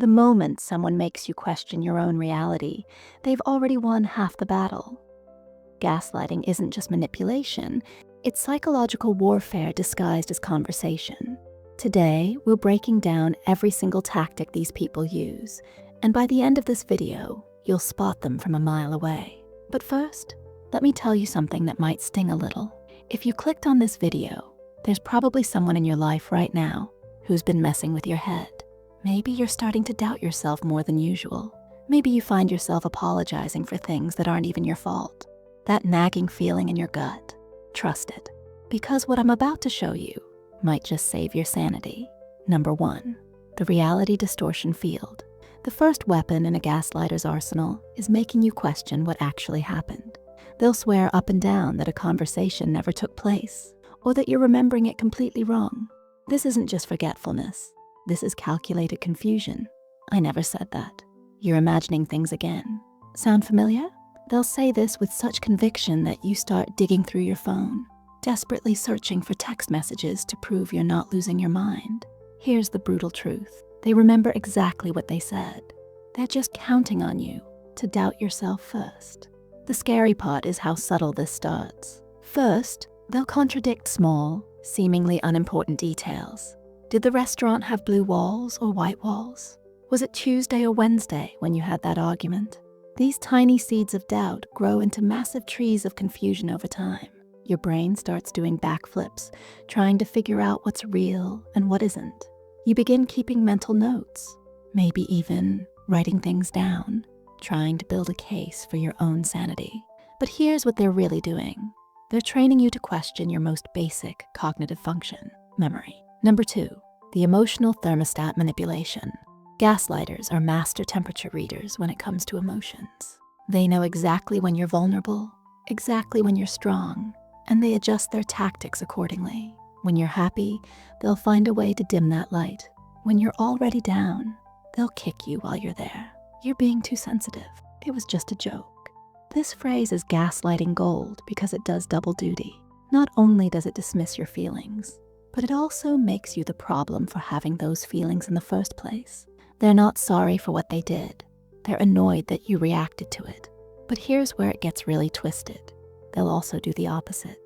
The moment someone makes you question your own reality, they've already won half the battle. Gaslighting isn't just manipulation, it's psychological warfare disguised as conversation. Today, we're breaking down every single tactic these people use, and by the end of this video, you'll spot them from a mile away. But first, let me tell you something that might sting a little. If you clicked on this video, there's probably someone in your life right now who's been messing with your head. Maybe you're starting to doubt yourself more than usual. Maybe you find yourself apologizing for things that aren't even your fault. That nagging feeling in your gut, trust it, because what I'm about to show you might just save your sanity. Number 1, the reality distortion field. The first weapon in a gaslighter's arsenal is making you question what actually happened. They'll swear up and down that a conversation never took place, or that you're remembering it completely wrong. This isn't just forgetfulness. This is calculated confusion. I never said that. You're imagining things again. Sound familiar? They'll say this with such conviction that you start digging through your phone, desperately searching for text messages to prove you're not losing your mind. Here's the brutal truth. They remember exactly what they said. They're just counting on you to doubt yourself first. The scary part is how subtle this starts. First, they'll contradict small, seemingly unimportant details. Did the restaurant have blue walls or white walls? Was it Tuesday or Wednesday when you had that argument? These tiny seeds of doubt grow into massive trees of confusion over time. Your brain starts doing backflips, trying to figure out what's real and what isn't. You begin keeping mental notes, maybe even writing things down, trying to build a case for your own sanity. But here's what they're really doing. They're training you to question your most basic cognitive function, memory. Number 2, the emotional thermostat manipulation. Gaslighters are master temperature readers when it comes to emotions. They know exactly when you're vulnerable, exactly when you're strong, and they adjust their tactics accordingly. When you're happy, they'll find a way to dim that light. When you're already down, they'll kick you while you're there. You're being too sensitive. It was just a joke. This phrase is gaslighting gold because it does double duty. Not only does it dismiss your feelings, but it also makes you the problem for having those feelings in the first place. They're not sorry for what they did. They're annoyed that you reacted to it. But here's where it gets really twisted. They'll also do the opposite.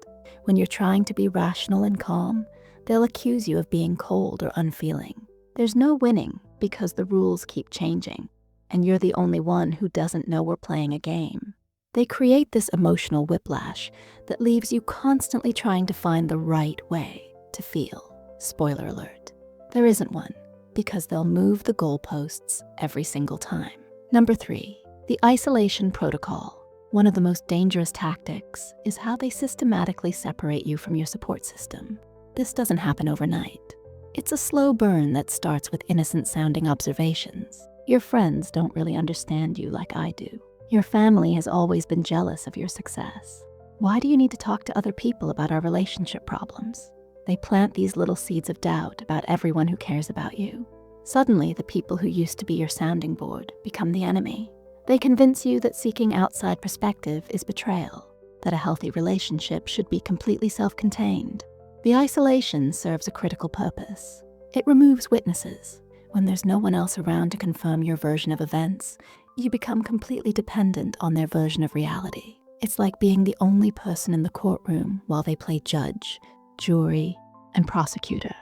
When you're trying to be rational and calm, they'll accuse you of being cold or unfeeling. There's no winning because the rules keep changing, and you're the only one who doesn't know we're playing a game. They create this emotional whiplash that leaves you constantly trying to find the right way to feel. Spoiler alert, there isn't one, because they'll move the goalposts every single time. Number 3, the isolation protocol. One of the most dangerous tactics is how they systematically separate you from your support system. This doesn't happen overnight. It's a slow burn that starts with innocent-sounding observations. Your friends don't really understand you like I do. Your family has always been jealous of your success. Why do you need to talk to other people about our relationship problems? They plant these little seeds of doubt about everyone who cares about you. Suddenly, the people who used to be your sounding board become the enemy. They convince you that seeking outside perspective is betrayal, that a healthy relationship should be completely self-contained. The isolation serves a critical purpose. It removes witnesses. When there's no one else around to confirm your version of events, you become completely dependent on their version of reality. It's like being the only person in the courtroom while they play judge, jury, and prosecutor.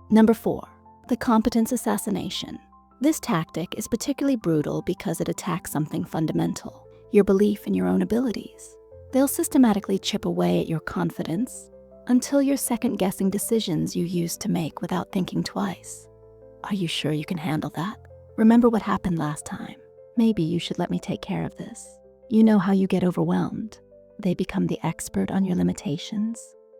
Number 4, the competence assassination. This tactic is particularly brutal because it attacks something fundamental, your belief in your own abilities. They'll systematically chip away at your confidence until you're second-guessing decisions you used to make without thinking twice. Are you sure you can handle that? Remember what happened last time. Maybe you should let me take care of this. You know how you get overwhelmed. They become the expert on your limitations,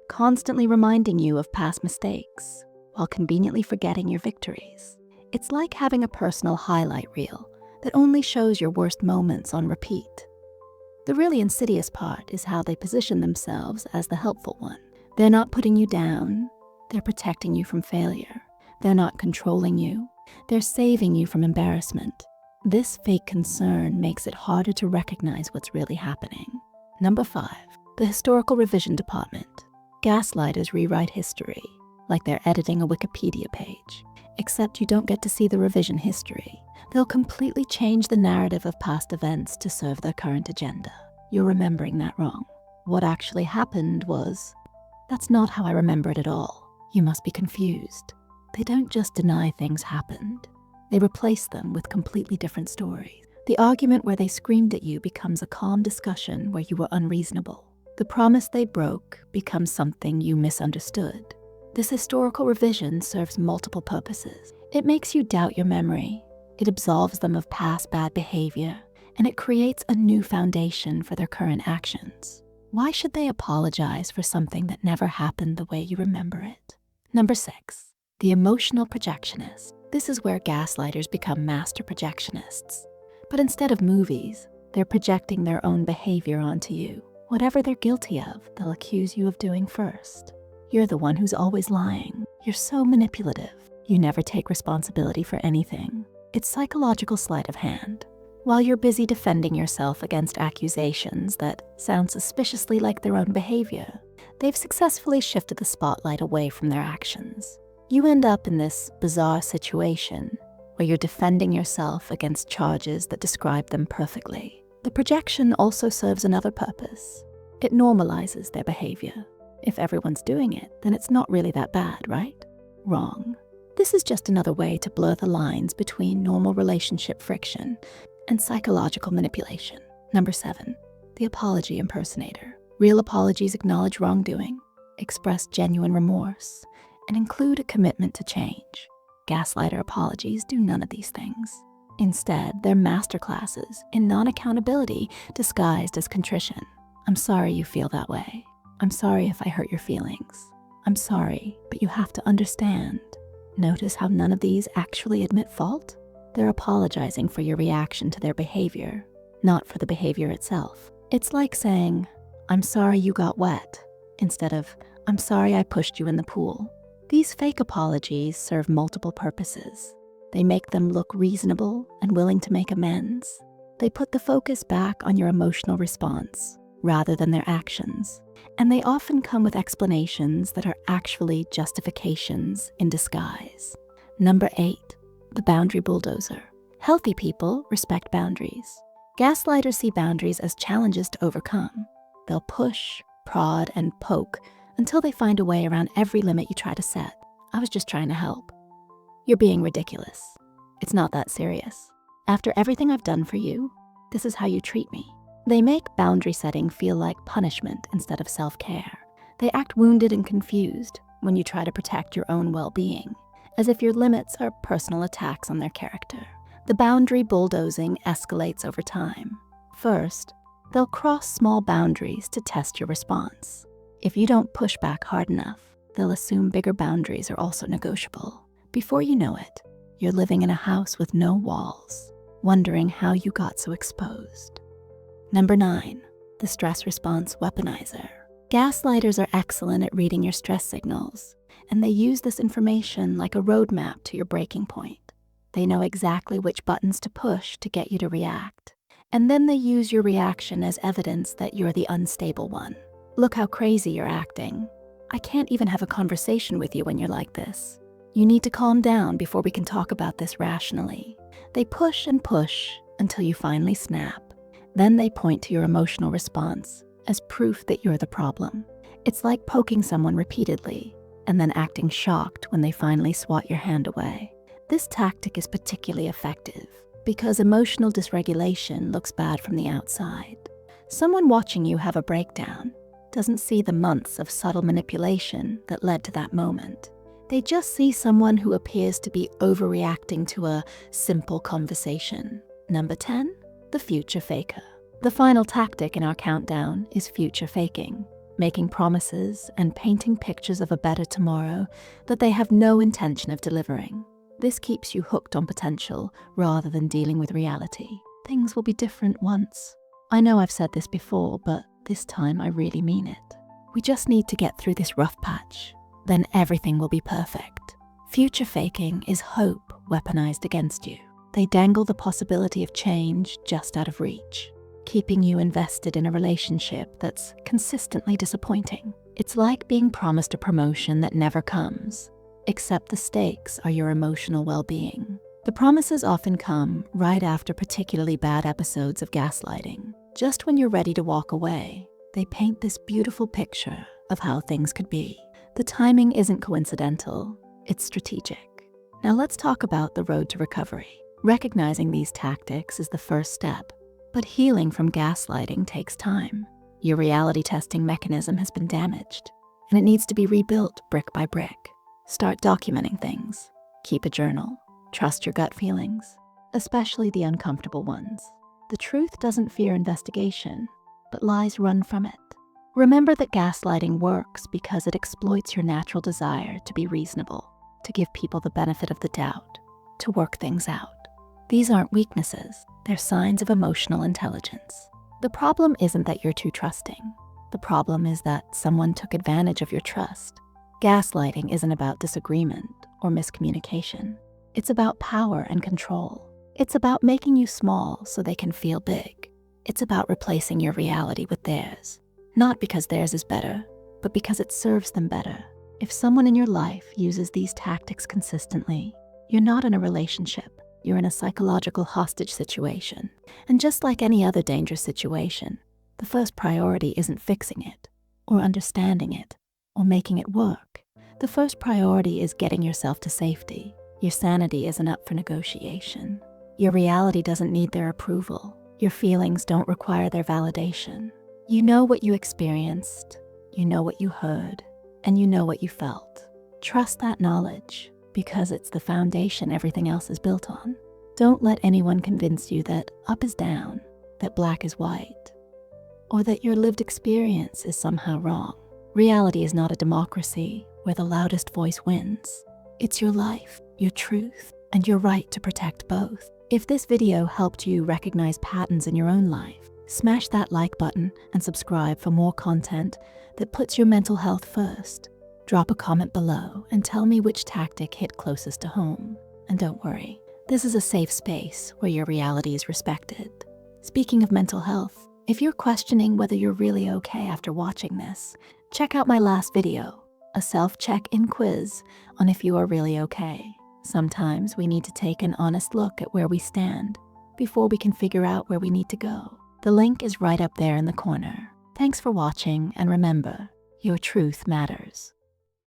constantly reminding you of past mistakes while conveniently forgetting your victories. It's like having a personal highlight reel that only shows your worst moments on repeat. The really insidious part is how they position themselves as the helpful one. They're not putting you down, they're protecting you from failure. They're not controlling you, they're saving you from embarrassment. This fake concern makes it harder to recognize what's really happening. Number 5, the historical revision department. Gaslighters rewrite history like they're editing a Wikipedia page. except you don't get to see the revision history. They'll completely change the narrative of past events to serve their current agenda. You're remembering that wrong. What actually happened was, that's not how I remember it at all. You must be confused. They don't just deny things happened. They replace them with completely different stories. The argument where they screamed at you becomes a calm discussion where you were unreasonable. The promise they broke becomes something you misunderstood. This historical revision serves multiple purposes. It makes you doubt your memory. It absolves them of past bad behavior, and it creates a new foundation for their current actions. Why should they apologize for something that never happened the way you remember it? Number 6, the emotional projectionist. This is where gaslighters become master projectionists. But instead of movies, they're projecting their own behavior onto you. Whatever they're guilty of, they'll accuse you of doing first. You're the one who's always lying. You're so manipulative. You never take responsibility for anything. It's psychological sleight of hand. While you're busy defending yourself against accusations that sound suspiciously like their own behavior, they've successfully shifted the spotlight away from their actions. You end up in this bizarre situation where you're defending yourself against charges that describe them perfectly. The projection also serves another purpose. It normalizes their behavior. If everyone's doing it, then it's not really that bad, right? Wrong. This is just another way to blur the lines between normal relationship friction and psychological manipulation. Number 7, the apology impersonator. Real apologies acknowledge wrongdoing, express genuine remorse, and include a commitment to change. Gaslighter apologies do none of these things. Instead, they're masterclasses in non-accountability disguised as contrition. I'm sorry you feel that way. I'm sorry if I hurt your feelings. I'm sorry, but you have to understand. Notice how none of these actually admit fault? They're apologizing for your reaction to their behavior, not for the behavior itself. It's like saying, I'm sorry you got wet, instead of, I'm sorry I pushed you in the pool. These fake apologies serve multiple purposes. They make them look reasonable and willing to make amends. They put the focus back on your emotional response rather than their actions. And they often come with explanations that are actually justifications in disguise. Number 8, the Boundary Bulldozer. Healthy people respect boundaries. Gaslighters see boundaries as challenges to overcome. They'll push, prod, and poke until they find a way around every limit you try to set. I was just trying to help. You're being ridiculous. It's not that serious. After everything I've done for you, this is how you treat me. They make boundary setting feel like punishment instead of self-care. They act wounded and confused when you try to protect your own well-being, as if your limits are personal attacks on their character. The boundary bulldozing escalates over time. First, they'll cross small boundaries to test your response. If you don't push back hard enough, they'll assume bigger boundaries are also negotiable. Before you know it, you're living in a house with no walls, wondering how you got so exposed. Number 9, the stress response weaponizer. Gaslighters are excellent at reading your stress signals, and they use this information like a roadmap to your breaking point. They know exactly which buttons to push to get you to react, and then they use your reaction as evidence that you're the unstable one. Look how crazy you're acting. I can't even have a conversation with you when you're like this. You need to calm down before we can talk about this rationally. They push and push until you finally snap. Then they point to your emotional response as proof that you're the problem. It's like poking someone repeatedly and then acting shocked when they finally swat your hand away. This tactic is particularly effective because emotional dysregulation looks bad from the outside. Someone watching you have a breakdown doesn't see the months of subtle manipulation that led to that moment. They just see someone who appears to be overreacting to a simple conversation. Number 10, the future faker. The final tactic in our countdown is future faking, making promises and painting pictures of a better tomorrow that they have no intention of delivering. This keeps you hooked on potential rather than dealing with reality. Things will be different once. I know I've said this before, but this time I really mean it. We just need to get through this rough patch. Then everything will be perfect. Future faking is hope weaponized against you. They dangle the possibility of change just out of reach, keeping you invested in a relationship that's consistently disappointing. It's like being promised a promotion that never comes, Accept the stakes are your emotional well-being. The promises often come right after particularly bad episodes of gaslighting. Just when you're ready to walk away, they paint this beautiful picture of how things could be. The timing isn't coincidental, it's strategic. Now let's talk about the road to recovery. Recognizing these tactics is the first step, but healing from gaslighting takes time. Your reality testing mechanism has been damaged, and it needs to be rebuilt brick by brick. Start documenting things. Keep a journal. Trust your gut feelings, especially the uncomfortable ones. The truth doesn't fear investigation, but lies run from it. Remember that gaslighting works because it exploits your natural desire to be reasonable, to give people the benefit of the doubt, to work things out. These aren't weaknesses, they're signs of emotional intelligence. The problem isn't that you're too trusting. The problem is that someone took advantage of your trust. Gaslighting isn't about disagreement or miscommunication. It's about power and control. It's about making you small so they can feel big. It's about replacing your reality with theirs. Not because theirs is better, but because it serves them better. If someone in your life uses these tactics consistently, you're not in a relationship. You're in a psychological hostage situation. And just like any other dangerous situation, the first priority isn't fixing it, or understanding it, or making it work. The first priority is getting yourself to safety. Your sanity isn't up for negotiation. Your reality doesn't need their approval. Your feelings don't require their validation. You know what you experienced, you know what you heard, and you know what you felt. Trust that knowledge, because it's the foundation everything else is built on. Don't let anyone convince you that up is down, that black is white, or that your lived experience is somehow wrong. Reality is not a democracy where the loudest voice wins. It's your life, your truth, and your right to protect both. If this video helped you recognize patterns in your own life, smash that like button and subscribe for more content that puts your mental health first. Drop a comment below and tell me which tactic hit closest to home. And don't worry, this is a safe space where your reality is respected. Speaking of mental health, if you're questioning whether you're really okay after watching this, check out my last video, a self-check-in quiz on if you are really okay. Sometimes we need to take an honest look at where we stand before we can figure out where we need to go. The link is right up there in the corner. Thanks for watching, and remember, your truth matters.